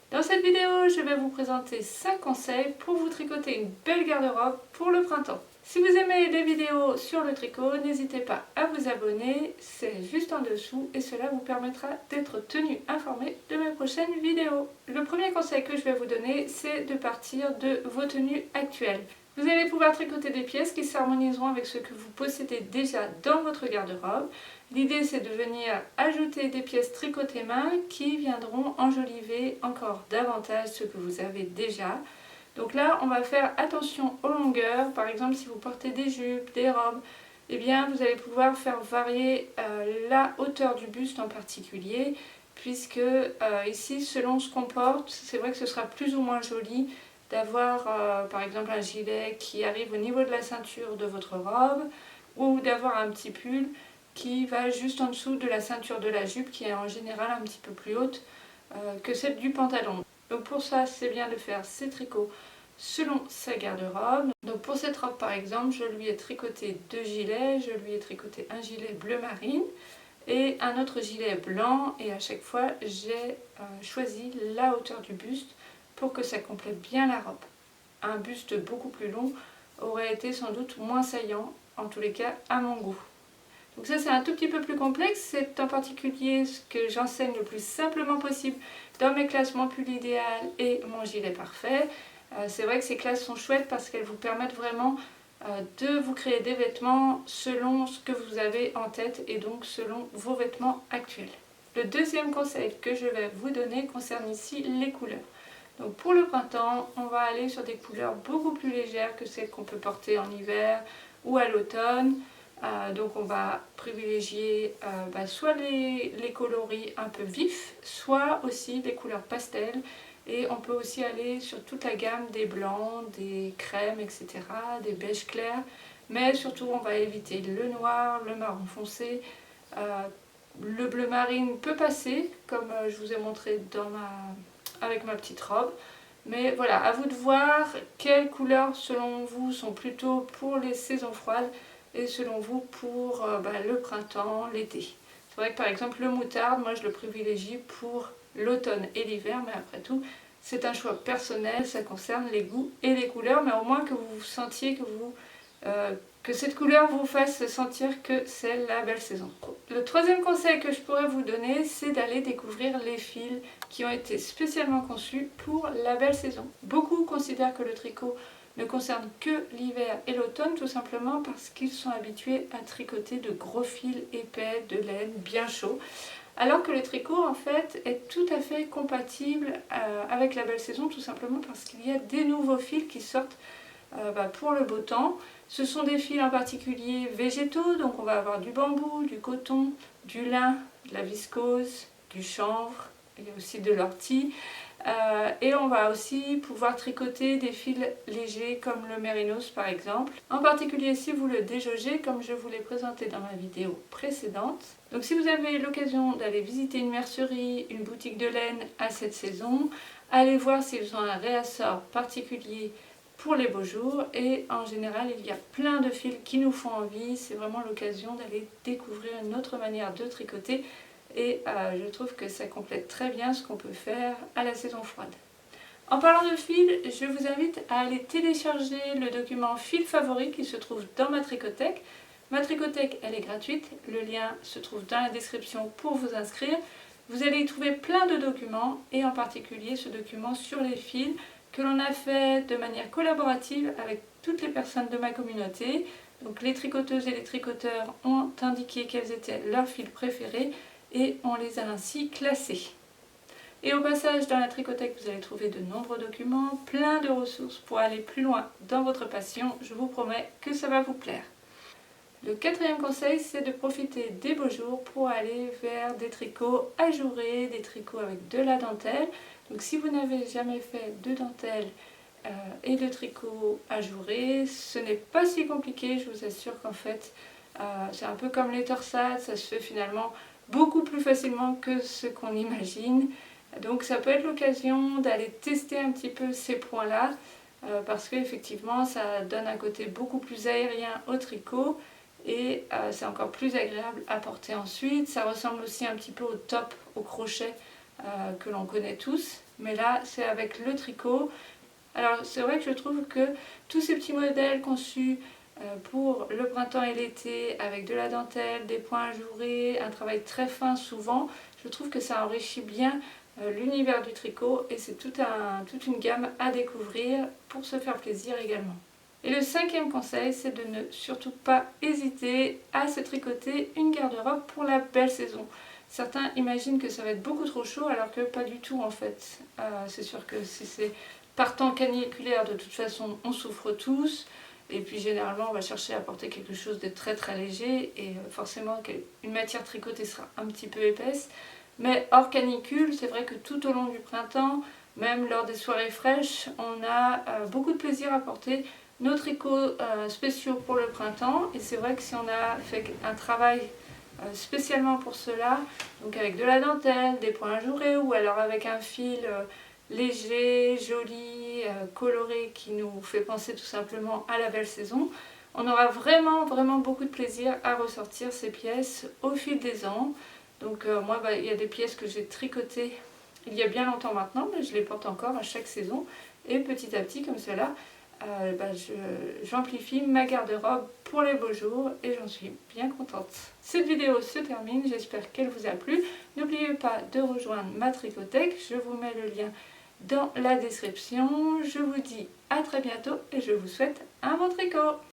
Dans cette vidéo, je vais vous présenter 5 conseils pour vous tricoter une belle garde-robe pour le printemps. Si vous aimez les vidéos sur le tricot, n'hésitez pas à vous abonner, c'est juste en dessous et cela vous permettra d'être tenu informé de mes prochaines vidéos. Le premier conseil que je vais vous donner, c'est de partir de vos tenues actuelles. Vous allez pouvoir tricoter des pièces qui s'harmoniseront avec ce que vous possédez déjà dans votre garde-robe. L'idée, c'est de venir ajouter des pièces tricotées main qui viendront enjoliver encore davantage ce que vous avez déjà. Donc là, on va faire attention aux longueurs. Par exemple, si vous portez des jupes, des robes, eh bien, vous allez pouvoir faire varier la hauteur du buste en particulier, puisque ici, selon ce qu'on porte, c'est vrai que ce sera plus ou moins joli d'avoir par exemple un gilet qui arrive au niveau de la ceinture de votre robe, ou d'avoir un petit pull qui va juste en dessous de la ceinture de la jupe, qui est en général un petit peu plus haute que celle du pantalon. Donc pour ça, c'est bien de faire ses tricots selon sa garde-robe. Donc pour cette robe par exemple, je lui ai tricoté 2 gilets, je lui ai tricoté un gilet bleu marine et un autre gilet blanc, et à chaque fois j'ai choisi la hauteur du buste pour que ça complète bien la robe. Un buste beaucoup plus long aurait été sans doute moins saillant, en tous les cas à mon goût. Donc ça, c'est un tout petit peu plus complexe, c'est en particulier ce que j'enseigne le plus simplement possible dans mes classes Mon pull idéal et Mon gilet parfait. C'est vrai que ces classes sont chouettes parce qu'elles vous permettent vraiment de vous créer des vêtements selon ce que vous avez en tête et donc selon vos vêtements actuels. Le deuxième conseil que je vais vous donner concerne ici les couleurs. Donc pour le printemps, on va aller sur des couleurs beaucoup plus légères que celles qu'on peut porter en hiver ou à l'automne. Donc on va privilégier soit les coloris un peu vifs, soit aussi les couleurs pastel. Et on peut aussi aller sur toute la gamme des blancs, des crèmes, etc., des beiges clairs. Mais surtout on va éviter le noir, le marron foncé. Le bleu marine peut passer, comme je vous ai montré avec ma petite robe. Mais voilà, à vous de voir quelles couleurs selon vous sont plutôt pour les saisons froides et selon vous pour le printemps, l'été. C'est vrai que par exemple le moutarde, moi je le privilégie pour l'automne et l'hiver, mais après tout c'est un choix personnel, ça concerne les goûts et les couleurs, mais au moins que vous sentiez que cette couleur vous fasse sentir que c'est la belle saison. Le troisième conseil que je pourrais vous donner, c'est d'aller découvrir les fils qui ont été spécialement conçus pour la belle saison. Beaucoup considèrent que le tricot ne concerne que l'hiver et l'automne, tout simplement parce qu'ils sont habitués à tricoter de gros fils épais, de laine, bien chauds. Alors que le tricot en fait est tout à fait compatible avec la belle saison, tout simplement parce qu'il y a des nouveaux fils qui sortent pour le beau temps. Ce sont des fils en particulier végétaux, donc on va avoir du bambou, du coton, du lin, de la viscose, du chanvre, et aussi de l'ortie. Et on va aussi pouvoir tricoter des fils légers comme le mérinos par exemple. En particulier si vous le déjaugez, comme je vous l'ai présenté dans ma vidéo précédente. Donc si vous avez l'occasion d'aller visiter une mercerie, une boutique de laine à cette saison, allez voir s'ils ont un réassort particulier pour les beaux jours, et en général il y a plein de fils qui nous font envie. C'est vraiment l'occasion d'aller découvrir une autre manière de tricoter, et je trouve que ça complète très bien ce qu'on peut faire à la saison froide. En parlant de fils, je vous invite à aller télécharger le document fils favoris qui se trouve dans ma tricothèque. Ma tricothèque, elle est gratuite, le lien se trouve dans la description pour vous inscrire. Vous allez y trouver plein de documents, et en particulier ce document sur les fils que l'on a fait de manière collaborative avec toutes les personnes de ma communauté. Donc les tricoteuses et les tricoteurs ont indiqué quels étaient leurs fils préférés et on les a ainsi classés. Et au passage, dans la tricothèque, vous allez trouver de nombreux documents, plein de ressources pour aller plus loin dans votre passion. Je vous promets que ça va vous plaire. Le quatrième conseil, c'est de profiter des beaux jours pour aller vers des tricots ajourés, des tricots avec de la dentelle. Donc si vous n'avez jamais fait de dentelle et de tricot ajouré, ce n'est pas si compliqué. Je vous assure qu'en fait, c'est un peu comme les torsades, ça se fait finalement beaucoup plus facilement que ce qu'on imagine. Donc ça peut être l'occasion d'aller tester un petit peu ces points-là, parce qu'effectivement ça donne un côté beaucoup plus aérien au tricot, et c'est encore plus agréable à porter ensuite. Ça ressemble aussi un petit peu au top, au crochet que l'on connaît tous, mais là c'est avec le tricot. Alors c'est vrai que je trouve que tous ces petits modèles conçus pour le printemps et l'été, avec de la dentelle, des points ajourés, un travail très fin souvent, je trouve que ça enrichit bien l'univers du tricot et c'est toute une gamme à découvrir pour se faire plaisir également. Et le 5e conseil, c'est de ne surtout pas hésiter à se tricoter une garde-robe pour la belle saison. Certains imaginent que ça va être beaucoup trop chaud alors que pas du tout en fait. C'est sûr que si c'est par temps caniculaire, de toute façon on souffre tous. Et puis généralement on va chercher à porter quelque chose de très très léger et forcément une matière tricotée sera un petit peu épaisse. Mais hors canicule, c'est vrai que tout au long du printemps, même lors des soirées fraîches, on a beaucoup de plaisir à porter nos tricots spéciaux pour le printemps. Et c'est vrai que si on a fait un travail spécialement pour cela, donc avec de la dentelle, des points ajourés ou alors avec un fil léger, joli, coloré qui nous fait penser tout simplement à la belle saison, on aura vraiment beaucoup de plaisir à ressortir ces pièces au fil des ans. Donc moi il y a des pièces que j'ai tricotées il y a bien longtemps maintenant, mais je les porte encore à chaque saison et petit à petit comme cela j'amplifie ma garde-robe pour les beaux jours et j'en suis bien contente. Cette vidéo se termine, j'espère qu'elle vous a plu. N'oubliez pas de rejoindre ma tricothèque, je vous mets le lien dans la description. Je vous dis à très bientôt et je vous souhaite un bon tricot.